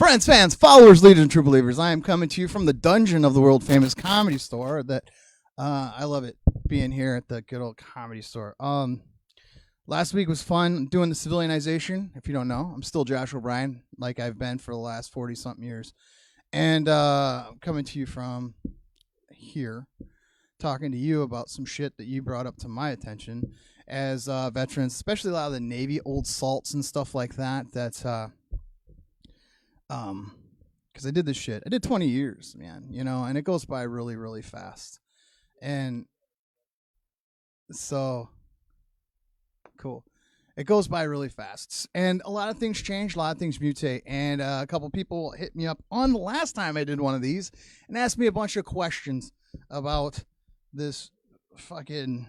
Friends, fans, followers, leaders, and true believers, I am coming to you from the dungeon of the world famous Comedy Store. I love it being here at the good old Comedy Store. Last week was fun doing the civilianization. If you don't know, I'm still Josh O'Brien, like I've been for the last 40 something years, and I'm coming to you from here, talking to you about some shit that you brought up to my attention as veterans, especially a lot of the Navy old salts and stuff like that. Because I did this shit. I did 20 years, man, and it goes by really, really fast. And so, cool. It goes by really fast. And a lot of things change, a lot of things mutate. And a couple people hit me up on the last time I did one of these and asked me a bunch of questions about this fucking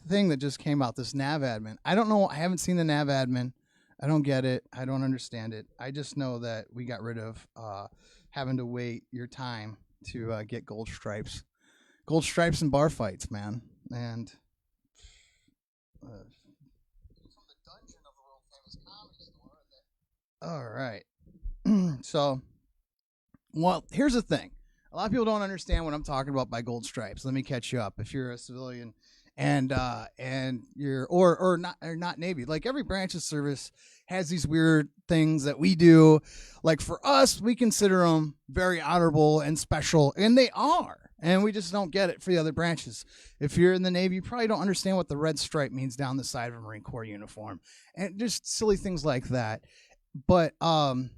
thing that just came out, this NAVADMIN. I don't know. I haven't seen the NAVADMIN. I don't get it. I don't understand it. I just know that we got rid of having to wait your time to get gold stripes. Gold stripes and bar fights, man. And from the dungeon of the world famous Comedy Store. All right. So, well, here's the thing. A lot of people don't understand what I'm talking about by gold stripes. Let me catch you up. If you're a civilian and you're or not Navy, like every branch of service has these weird things that we do. Like for us, we consider them very honorable and special, and they are, and we just don't get it for the other branches. If you're in the Navy, you probably don't understand what the red stripe means down the side of a Marine Corps uniform, and just silly things like that. But for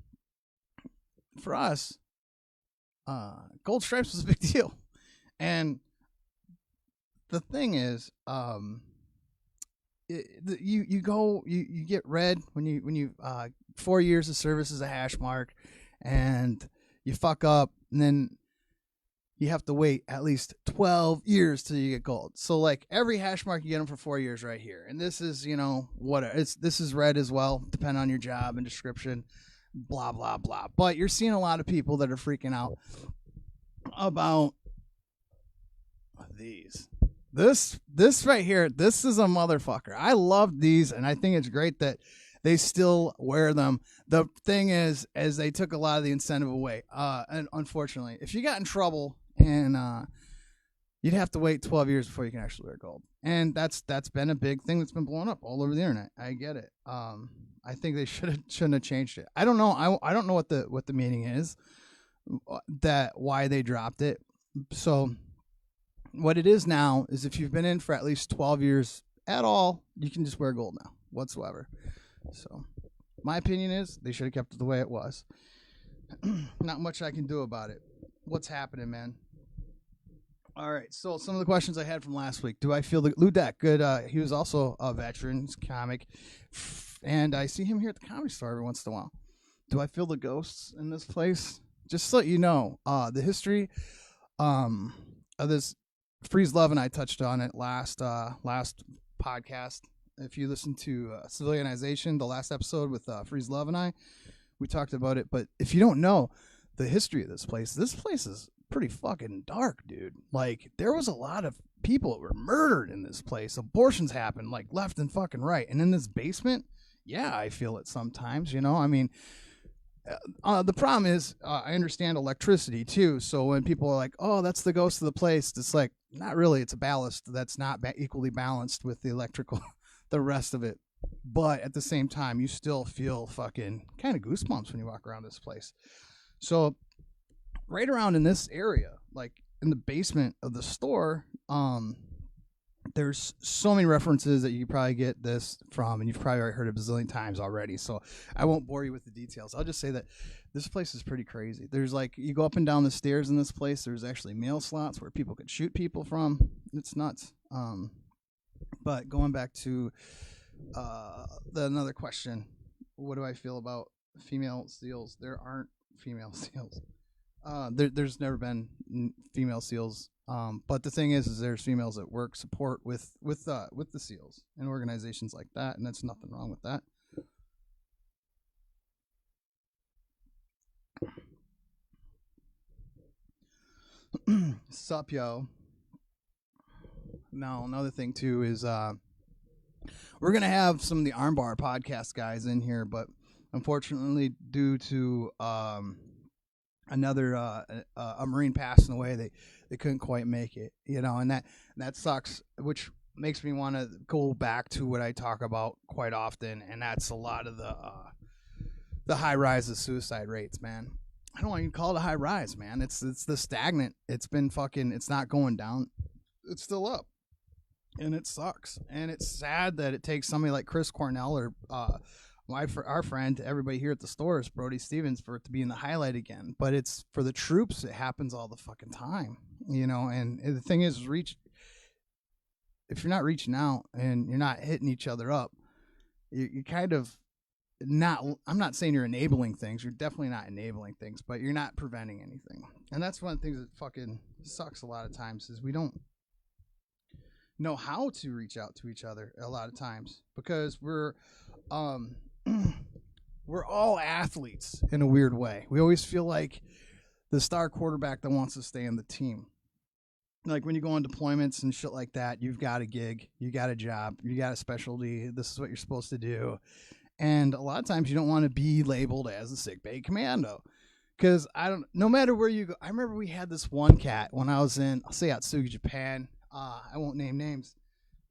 us, gold stripes was a big deal. And the thing is, you get red when you 4 years of service as a hash mark, and you fuck up, and then you have to wait at least 12 years till you get gold. So like every hash mark, you get them for 4 years right here. And this is, this is red as well, depending on your job and description, blah, blah, blah. But you're seeing a lot of people that are freaking out about these. This right here, this is a motherfucker. I love these, and I think it's great that they still wear them. The thing is they took a lot of the incentive away. And unfortunately, if you got in trouble, and you'd have to wait 12 years before you can actually wear gold. And that's been a big thing that's been blowing up all over the internet. I get it. I think they shouldn't have changed it. I don't know. I don't know what the meaning is, why they dropped it. So what it is now is if you've been in for at least 12 years at all, you can just wear gold now whatsoever. So my opinion is they should have kept it the way it was. Not much I can do about it. What's happening, man? All right, so some of the questions I had from last week. Do I feel the Lou Deck? Good. He was also a veteran comic, and I see him here at the Comedy Store every once in a while. Do I feel the ghosts in this place? Just so you know, the history of this Freeze Love, and I touched on it last podcast. If you listen to Civilianization, the last episode with Freeze Love and I, we talked about it. But if you don't know the history of this place is pretty fucking dark, dude. Like, there was a lot of people that were murdered in this place. Abortions happened like left and fucking right. And in this basement, yeah, I feel it sometimes, I mean, the problem is I understand electricity too. So when people are like, oh, that's the ghost of the place, it's like, not really. It's a ballast that's not equally balanced with the electrical, the rest of it. But at the same time, you still feel fucking kind of goosebumps when you walk around this place. So right around in this area, like in the basement of the store, there's so many references that you probably get this from, and you've probably already heard it a bazillion times already. So I won't bore you with the details. I'll just say that this place is pretty crazy. There's like, you go up and down the stairs in this place, there's actually mail slots where people could shoot people from. It's nuts. But going back to another question, what do I feel about female SEALs? There aren't female SEALs. There's never been female SEALs. But the thing is there's females that work support with the SEALs and organizations like that, and that's nothing wrong with that. Sup, yo. Now, another thing too is we're gonna have some of the Armbar podcast guys in here, but unfortunately, due to another a Marine passing away, they couldn't quite make it, and that sucks, which makes me want to go back to what I talk about quite often, and that's a lot of the high rise of suicide rates, man. I don't even call it a high rise, man. It's the stagnant. It's been fucking. It's not going down. It's still up, and it sucks. And it's sad that it takes somebody like Chris Cornell or our friend, everybody here at the stores, Brody Stevens, for it to be in the highlight again. But it's for the troops. It happens all the fucking time, And the thing is, if you're not reaching out and you're not hitting each other up, you kind of not. I'm not saying you're enabling things. You're definitely not enabling things, but you're not preventing anything. And that's one of the things that fucking sucks a lot of times is we don't know how to reach out to each other a lot of times because we're all athletes in a weird way. We always feel like the star quarterback that wants to stay on the team. Like when you go on deployments and shit like that, you've got a gig, you got a job, you got a specialty. This is what you're supposed to do. And a lot of times you don't want to be labeled as a sick bay commando. Because no matter where you go, I remember we had this one cat when I was in, I'll say Atsugi, Japan. I won't name names,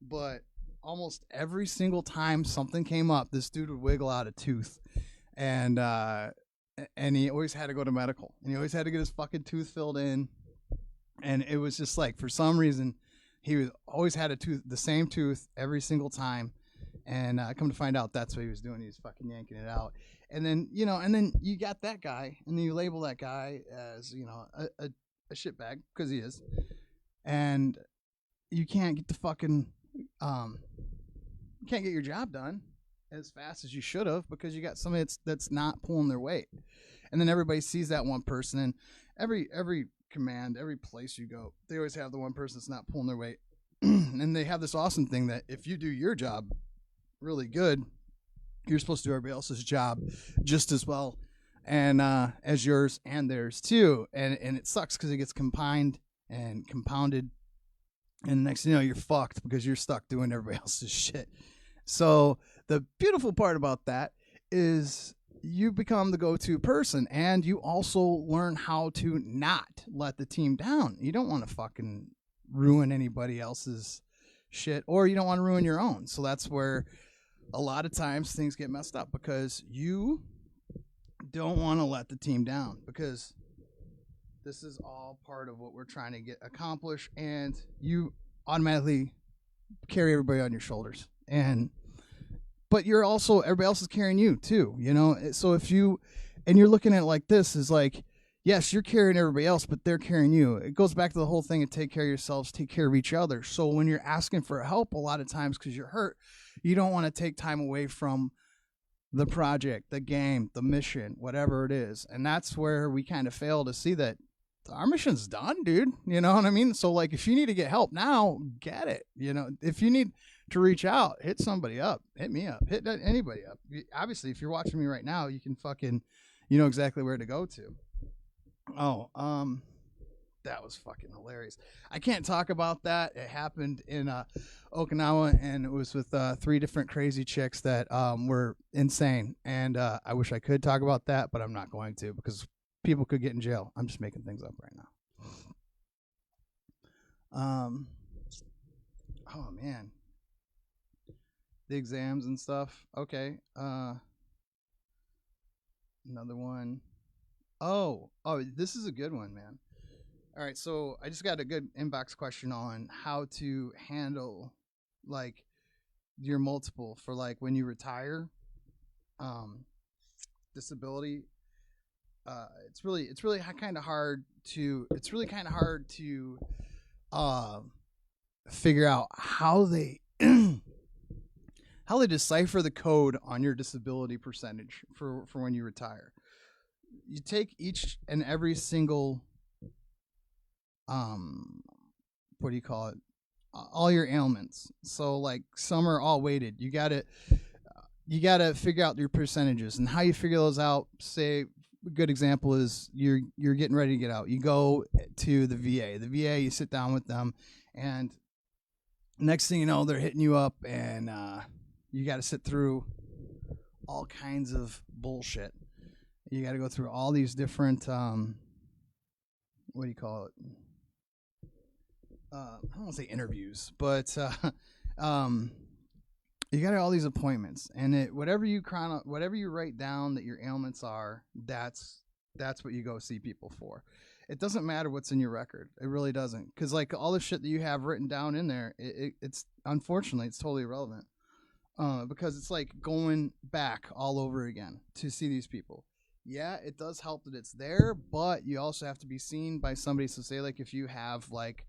but almost every single time something came up, this dude would wiggle out a tooth. And he always had to go to medical. And he always had to get his fucking tooth filled in. And it was just like, for some reason, he always had the same tooth every single time. And come to find out, that's what he was doing. He was fucking yanking it out. And then, you got that guy, and then you label that guy as, a shitbag, because he is. And you can't get the fucking, you can't get your job done as fast as you should have because you got somebody that's not pulling their weight. And then everybody sees that one person, and every command, every place you go, they always have the one person that's not pulling their weight. And they have this awesome thing that if you do your job really good, you're supposed to do everybody else's job just as well and as yours and theirs too. And it sucks because it gets combined and compounded, and next thing you know, you're fucked because you're stuck doing everybody else's shit. So the beautiful part about that is you become the go-to person, and you also learn how to not let the team down. You don't want to fucking ruin anybody else's shit, or you don't want to ruin your own. So that's where a lot of times things get messed up because you don't want to let the team down, because this is all part of what we're trying to get accomplished, and you automatically carry everybody on your shoulders. But you're also, everybody else is carrying you too, So if you're looking at it like this, is like, yes, you're carrying everybody else, but they're carrying you. It goes back to the whole thing of take care of yourselves, take care of each other. So when you're asking for help, a lot of times because you're hurt, you don't want to take time away from the project, the game, the mission, whatever it is. And that's where we kind of fail to see that our mission's done, dude. You know what I mean? So like, if you need to get help now, get it. If you need to reach out, hit somebody up, hit me up, hit anybody up. Obviously, if you're watching me right now, you can fucking, you know exactly where to go to. That was fucking hilarious. I can't talk about that. It happened in Okinawa, and it was with 3 different crazy chicks that were insane. And I wish I could talk about that, but I'm not going to because people could get in jail. I'm just making things up right now. Oh man, the exams and stuff. Okay. Another one. Oh, this is a good one, man. All right, so I just got a good inbox question on how to handle like your multiple for like when you retire, disability. It's really kind of hard to figure out how they how they decipher the code on your disability percentage for when you retire. You take each and every single what do you call it, all your ailments. So like some are all weighted. You gotta figure out your percentages, and how you figure those out. Say a good example is you're getting ready to get out. You go to the VA, you sit down with them, and next thing you know, they're hitting you up, and you got to sit through all kinds of bullshit. You got to go through all these different what do you call it? I don't want to say interviews, but um, you got all these appointments, and whatever you write down that your ailments are, that's what you go see people for. It doesn't matter what's in your record. It really doesn't, because like all the shit that you have written down in there, it's unfortunately it's totally irrelevant. Because it's like going back all over again to see these people. Yeah, it does help that it's there, but you also have to be seen by somebody. So say like if you have like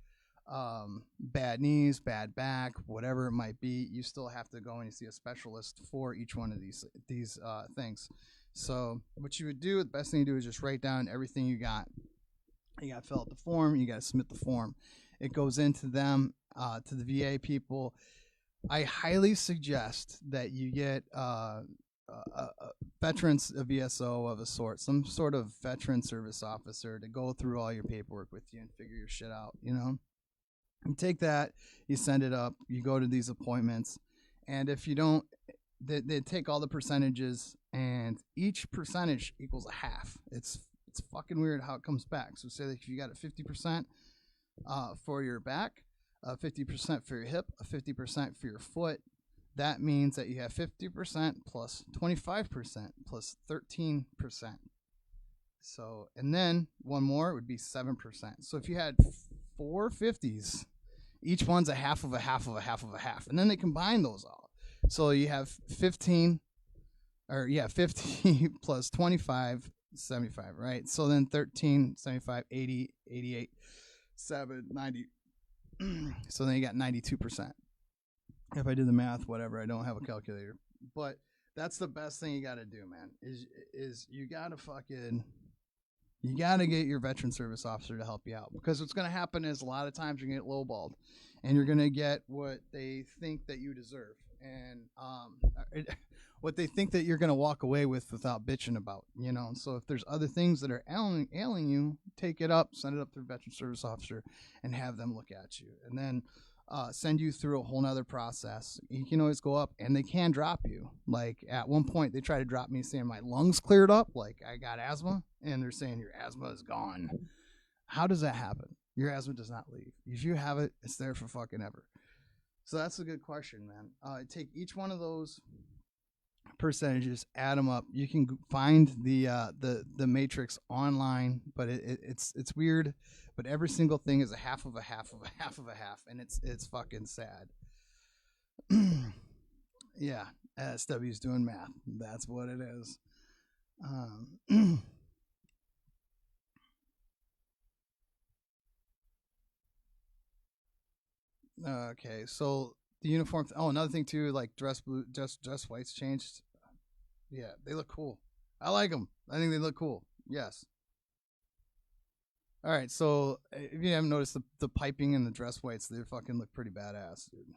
bad knees, bad back, whatever it might be, you still have to go and you see a specialist for each one of these things. So what you would do, the best thing to do is just write down everything you got. You got to fill out the form. You got to submit the form. It goes into them, to the VA people. I highly suggest that you get a veterans, a VSO of a sort, some sort of veteran service officer to go through all your paperwork with you and figure your shit out, you know? You take that, you send it up, you go to these appointments, and if you don't, they take all the percentages, and each percentage equals a half. It's fucking weird how it comes back. So say that if you got a 50% for your back, 50% for your hip, 50% for your foot, that means that you have 50% plus 25% plus 13%. So, and then one more would be 7%. So if you had 4 50s, each one's a half of a half of a half of a half. And then they combine those all. So you have 50 plus 25, 75, right? So then 13, 75, 80, 88, 7, 90. So then you got 92%. If I did the math, whatever, I don't have a calculator. But that's the best thing you got to do, man, is you got to get your veteran service officer to help you out. Because what's going to happen is a lot of times you're going to get lowballed, and you're going to get what they think that you deserve. And what they think that you're going to walk away with without bitching about, you know. So if there's other things that are ailing you, take it up, send it up to the veteran service officer, and have them look at you, and then send you through a whole nother process. You can always go up, and they can drop you. Like at one point, they tried to drop me saying my lungs cleared up, like I got asthma, and they're saying your asthma is gone. How does that happen? Your asthma does not leave. If you have it, it's there for fucking ever. So that's a good question, man. Take each one of those percentages, add them up. You can find the matrix online, but it's weird. But every single thing is a half of a half of a half of a half, and it's fucking sad. Yeah, SW's doing math. That's what it is. Okay, so the uniform. Oh, another thing too, like dress blue, dress whites changed. Yeah, they look cool. I like them. I think they look cool. Yes. All right, so if you haven't noticed the piping and the dress whites, they fucking look pretty badass, dude.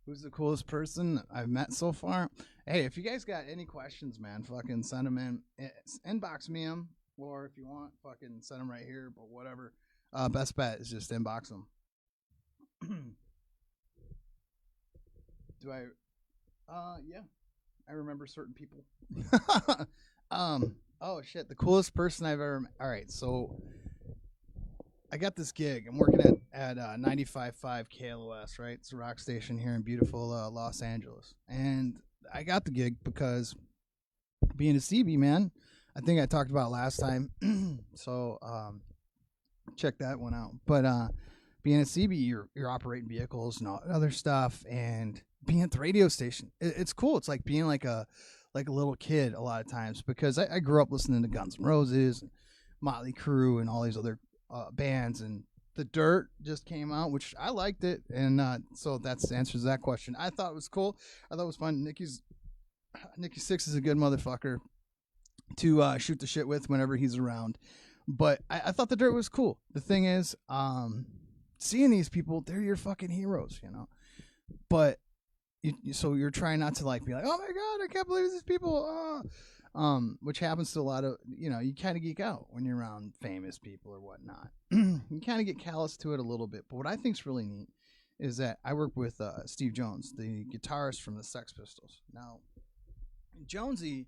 Who's the coolest person I've met so far? Hey, if you guys got any questions, man, fucking send them in. Inbox me them, or if you want, fucking send them right here. But whatever. Best bet is just inbox them. Do I? Yeah, I remember certain people. Oh shit, the coolest person I've ever met. All right, so I got this gig. I'm working at 95.5 KLOS, right? It's a rock station here in beautiful Los Angeles. And I got the gig because being a CB, man, I think I talked about it last time. So check that one out. But being a CB, you're operating vehicles and all other stuff, and being at the radio station, it's cool. It's like being like a little kid a lot of times, because I grew up listening to Guns N' Roses, Motley Crue, and all these other bands, and The Dirt just came out, which I liked it, and so that's answers that question. I thought it was cool. I thought it was fun. Nikki Sixx is a good motherfucker to shoot the shit with whenever he's around. But I thought the dirt was cool. The thing is, seeing these people, they're your fucking heroes, you know. But so you're trying not to like be like, oh my god, I can't believe these people. Which happens to a lot of, you know, you kind of geek out when you're around famous people or whatnot. You kind of get callous to it a little bit. But what I think's really neat is that I work with Steve Jones, the guitarist from the Sex Pistols. Now, Jonesy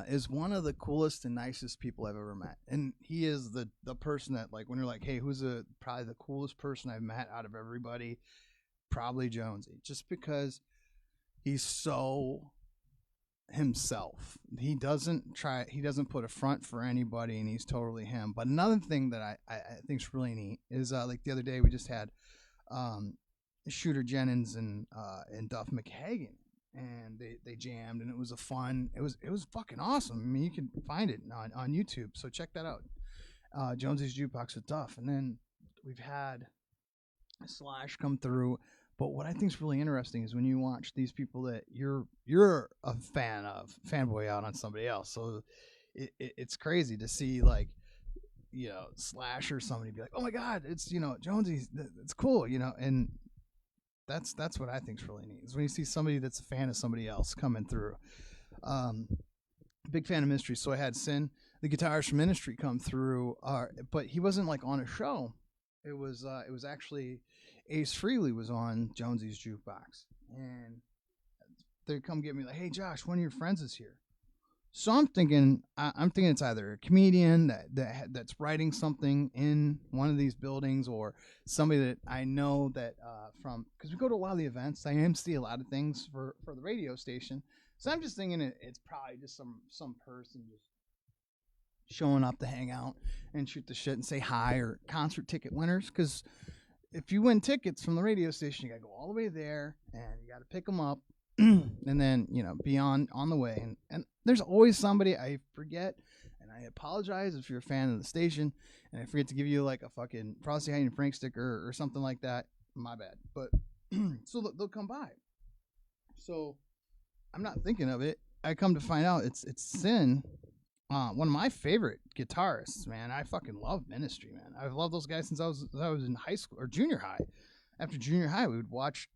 is one of the coolest and nicest people I've ever met, and he is the person that, like, when you're like, hey, who's probably the coolest person I've met out of everybody, probably Jonesy, just because he's so himself. He doesn't put a front for anybody, and he's totally him. But another thing that I think's really neat is like the other day we just had Shooter Jennings and Duff McKagan, and they jammed, and it was it was fucking awesome. I mean, you can find it on YouTube, so check that out. Jonesy's Jukebox with Duff, and then we've had Slash come through. But what I think is really interesting is when you watch these people that you're a fan of, fanboy out on somebody else. So it's crazy to see, like, you know, Slash or somebody be like, oh my god, it's, you know, Jonesy, it's cool, you know. And that's what I think is really neat, is when you see somebody that's a fan of somebody else coming through. Big fan of Ministry, so I had Sin, the guitarist from Ministry, come through, but he wasn't like on a show. It was actually Ace Frehley was on Jonesy's Jukebox, and they come get me like, hey Josh, one of your friends is here. So I'm thinking it's either a comedian that's writing something in one of these buildings, or somebody that I know that from, because we go to a lot of the events. I MC a lot of things for the radio station. So I'm just thinking it's probably just some person just showing up to hang out and shoot the shit and say hi, or concert ticket winners. Because if you win tickets from the radio station, you got to go all the way there, and you got to pick them up. And then, you know, be on the way, and there's always somebody I forget, and I apologize if you're a fan of the station and I forget to give you like a fucking Frosty High and Frank sticker or something like that. My bad. But so they'll come by, so I'm not thinking of it. I come to find out it's Sin, one of my favorite guitarists, man. I fucking love Ministry, man. I've loved those guys since I was in high school or junior high. After junior high, we would watch,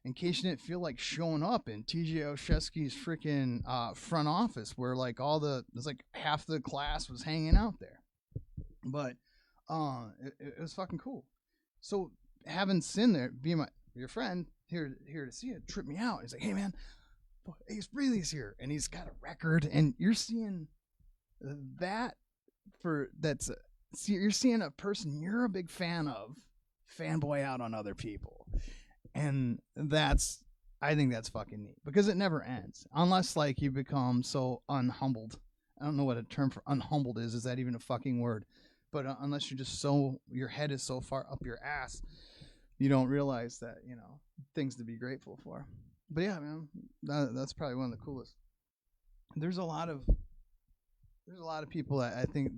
in case you didn't feel like showing up, in TJ Oshesky's freaking front office, where like it's like half the class was hanging out there. But it was fucking cool. So having Sin there, being your friend here to see it, tripped me out. He's like, hey man, Ace Frehley's here, and he's got a record, and you're seeing that you're seeing a person you're a big fan of fanboy out on other people. And I think that's fucking neat, because it never ends unless like you become so unhumbled. I don't know what a term for unhumbled is. Is that even a fucking word? But unless you're just your head is so far up your ass, you don't realize that, you know, things to be grateful for. But yeah, man, that's probably one of the coolest. There's a lot of people that I think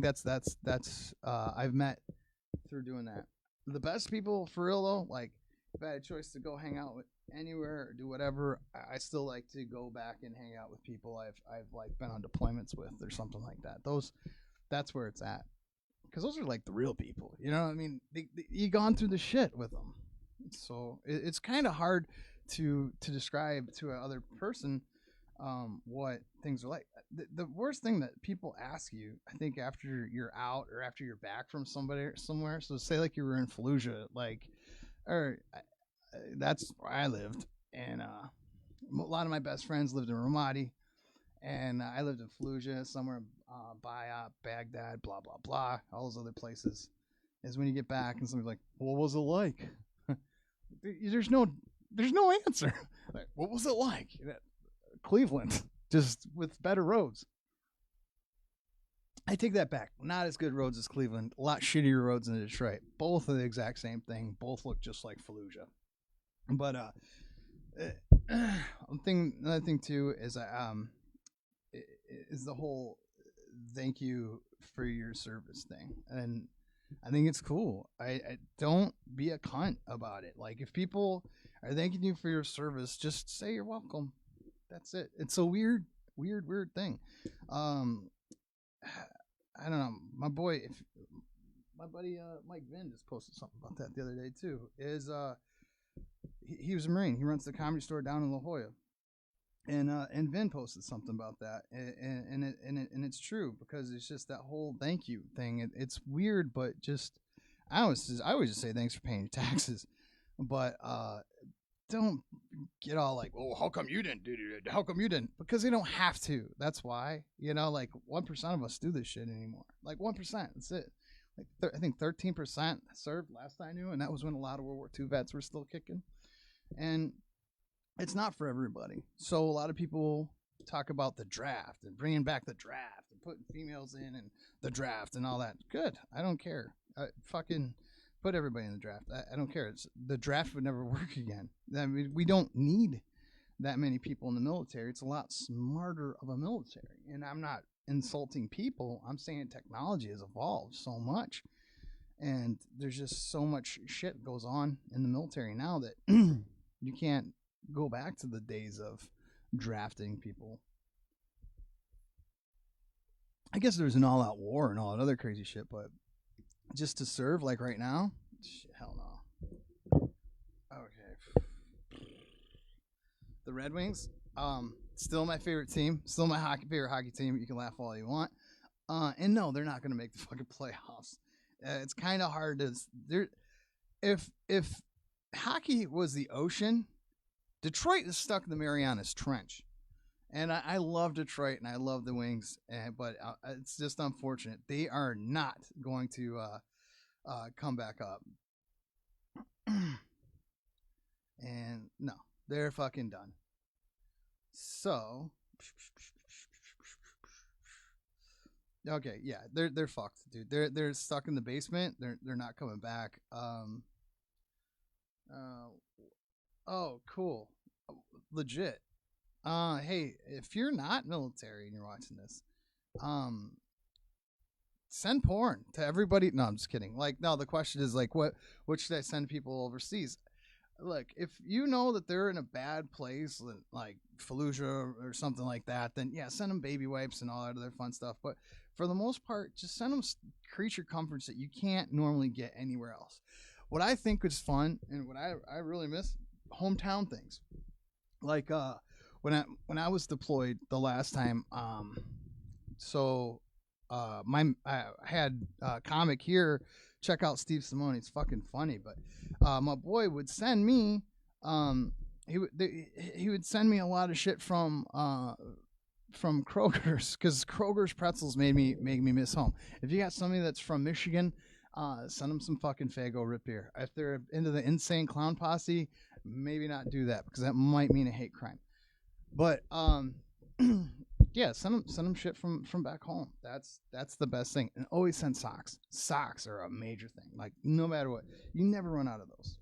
that's I've met through doing that. The best people for real though, like, if I had a choice to go hang out with anywhere or do whatever, I still like to go back and hang out with people I've like been on deployments with or something like that. That's where it's at, because those are like the real people. You know what I mean? You gone through the shit with them, so it's kind of hard to describe to another person what things are like. The worst thing that people ask you, I think, after you're out or after you're back from somewhere. So say like you were in Fallujah, like, or that's where I lived, and a lot of my best friends lived in Ramadi, and I lived in Fallujah, somewhere Bayat, Baghdad, blah blah blah, all those other places. Is when you get back and somebody's like, "What was it like?" there's no answer. Like, what was it like? Cleveland, just with better roads. I take that back. Not as good roads as Cleveland. A lot shittier roads in Detroit. Both are the exact same thing. Both look just like Fallujah. But another thing too is is the whole thank you for your service thing, and I think it's cool. I don't be a cunt about it. Like, if people are thanking you for your service, just say you're welcome. That's it. It's a weird thing. I don't know. My buddy Mike Vin just posted something about that the other day too. He was a Marine. He runs the Comedy Store down in La Jolla, and Vin posted something about that, and it's true because it's just that whole thank you thing. It's weird, but just I always just say thanks for paying your taxes, but don't get all like, oh, how come you didn't do it? How come you didn't? Because they don't have to. That's why, like 1% of us do this shit anymore. Like 1%. That's it. Like I think 13% served last I knew, and that was when a lot of World War II vets were still kicking. And it's not for everybody. So a lot of people talk about the draft and bringing back the draft and putting females in and the draft and all that. Good. I don't care. Fucking put everybody in the draft. I don't care. The draft would never work again. I mean, we don't need that many people in the military. It's a lot smarter of a military. And I'm not insulting people. I'm saying technology has evolved so much. And there's just so much shit goes on in the military now that you can't go back to the days of drafting people. I guess there's an all-out war and all that other crazy shit, but just to serve like right now, shit, hell no. Okay. The Red Wings, still my favorite team, still my favorite hockey team. You can laugh all you want, and no, they're not going to make the fucking playoffs. It's kind of hard to if hockey was the ocean, Detroit is stuck in the Marianas Trench. And I love Detroit and I love the Wings, but it's just unfortunate. They are not going to come back up. And no, they're fucking done. So, okay, yeah, they're fucked, dude. They're stuck in the basement. They're not coming back. Oh, cool, legit. Hey, if you're not military and you're watching this, send porn to everybody. No, I'm just kidding. Like, no, the question is like, what should I send people overseas? Look, if you know that they're in a bad place, like Fallujah or something like that, then yeah, send them baby wipes and all that other fun stuff. But for the most part, just send them creature comforts that you can't normally get anywhere else. What I think is fun and what I really miss, hometown things. Like when I was deployed the last time, I had a comic here. Check out Steve Simone. It's fucking funny. But my boy would send me, he would send me a lot of shit from Kroger's, because Kroger's pretzels make me miss home. If you got somebody that's from Michigan, send them some fucking Faygo root beer. If they're into the Insane Clown Posse, maybe not do that because that might mean a hate crime. But yeah, send them shit from back home. That's the best thing. And always send socks. Socks are a major thing. Like, no matter what, you never run out of those.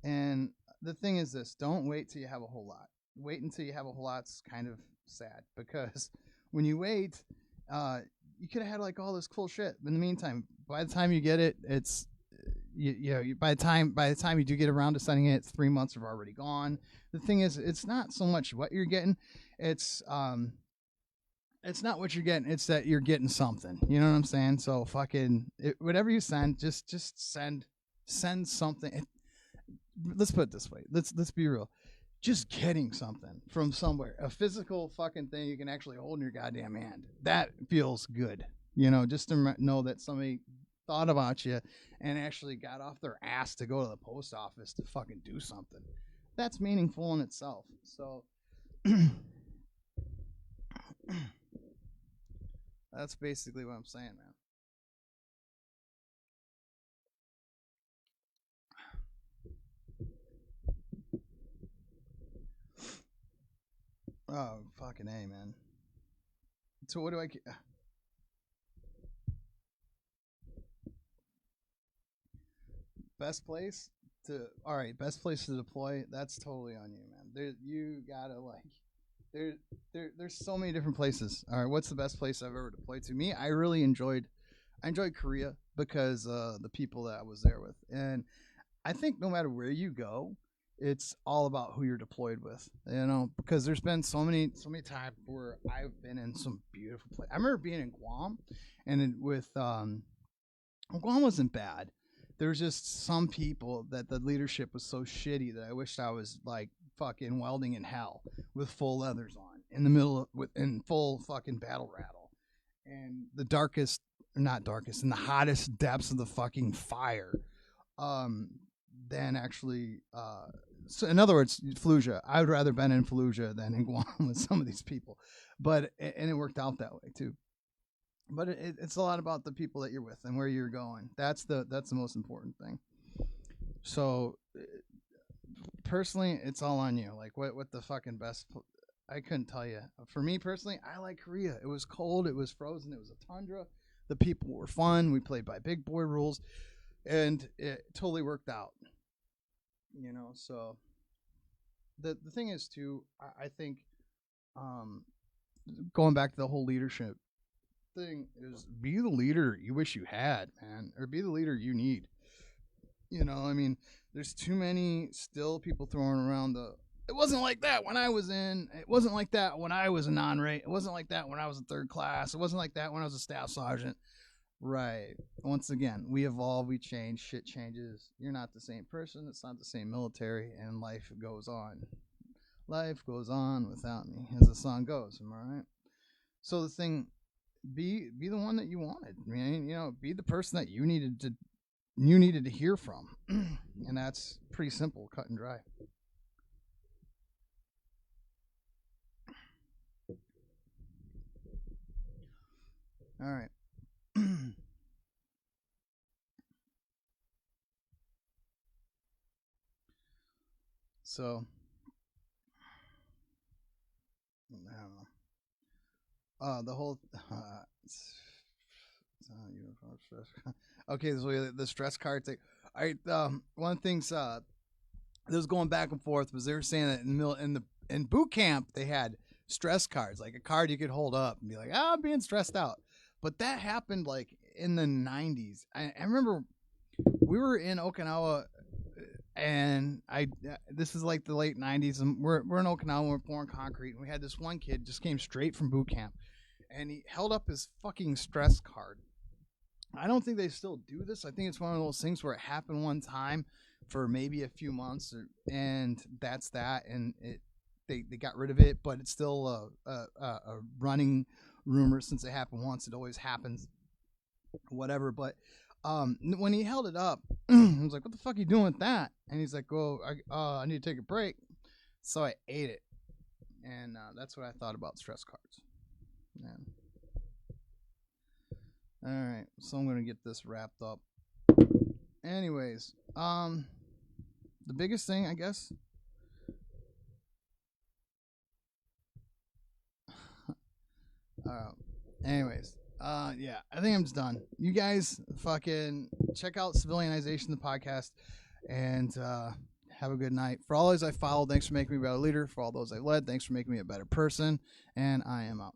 And the thing is this: don't wait till you have a whole lot. Wait until you have a whole lot's kind of sad, because when you wait, you could have had like all this cool shit. But in the meantime, by the time you get it, it's by the time you do get around to sending it, 3 months have already gone. The thing is, it's not so much what you're getting, it's not what you're getting, it's that you're getting something. You know what I'm saying? So whatever you send, just send something. Let's put it this way. Let's be real. Just getting something from somewhere, a physical fucking thing you can actually hold in your goddamn hand, that feels good. Just to know that somebody thought about you and actually got off their ass to go to the post office to fucking do something. That's meaningful in itself. So that's basically what I'm saying, man. Oh, fucking A, man. So what do I get? Best place to deploy, that's totally on you, man. You gotta there's so many different places. All right, what's the best place I've ever deployed to? Me, I enjoyed Korea because the people that I was there with. And I think no matter where you go, it's all about who you're deployed with, because there's been so many times where I've been in some beautiful place. I remember being in Guam, and Guam wasn't bad. There's just some people that the leadership was so shitty that I wished I was like fucking welding in hell with full leathers on in the middle in full fucking battle rattle, and the darkest, not darkest, in the hottest depths of the fucking fire. Than actually, so in other words, Fallujah. I would rather been in Fallujah than in Guam with some of these people, and it worked out that way too. But it's a lot about the people that you're with and where you're going. That's the most important thing. So personally, it's all on you. Like what the fucking best. I couldn't tell you. For me personally, I like Korea. It was cold. It was frozen. It was a tundra. The people were fun. We played by big boy rules, and it totally worked out. So the thing is too. I think, going back to the whole leadership thing, is be the leader you wish you had, man, or be the leader you need. I mean, there's too many still people throwing around it wasn't like that when I was in, it wasn't like that when I was a non-rate, it wasn't like that when I was in third class, it wasn't like that when I was a staff sergeant. Right. Once again, we evolve, we change, shit changes. You're not the same person, it's not the same military, and life goes on. Life goes on without me, as the song goes, am I right? So the thing, be the one that you wanted. I mean, be the person that you needed to hear from. And that's pretty simple, cut and dry. All right. So I don't know. The whole okay, so the stress card thing. All right, one of the things that was going back and forth was they were saying that in boot camp they had stress cards, like a card you could hold up and be like, I'm being stressed out. But that happened like in the 90s. I remember we were in Okinawa, and this is like the late 90s, and we're in Okinawa, we're pouring concrete, and we had this one kid just came straight from boot camp, and he held up his fucking stress card. I don't think they still do this. I think it's one of those things where it happened one time for maybe a few months, and that's that, and they got rid of it, but it's still a running rumor since it happened once. It always happens, whatever. But when he held it up, I was like, "What the fuck are you doing with that?" And he's like, "Oh, I need to take a break." So I ate it, and that's what I thought about stress cards. Yeah. All right, so I'm gonna get this wrapped up. Anyways, the biggest thing, I guess. Anyways, yeah, I think I'm just done. You guys fucking check out Civilianization, the podcast, and have a good night. For all those I followed, thanks for making me a better leader. For all those I led, thanks for making me a better person. And I am out.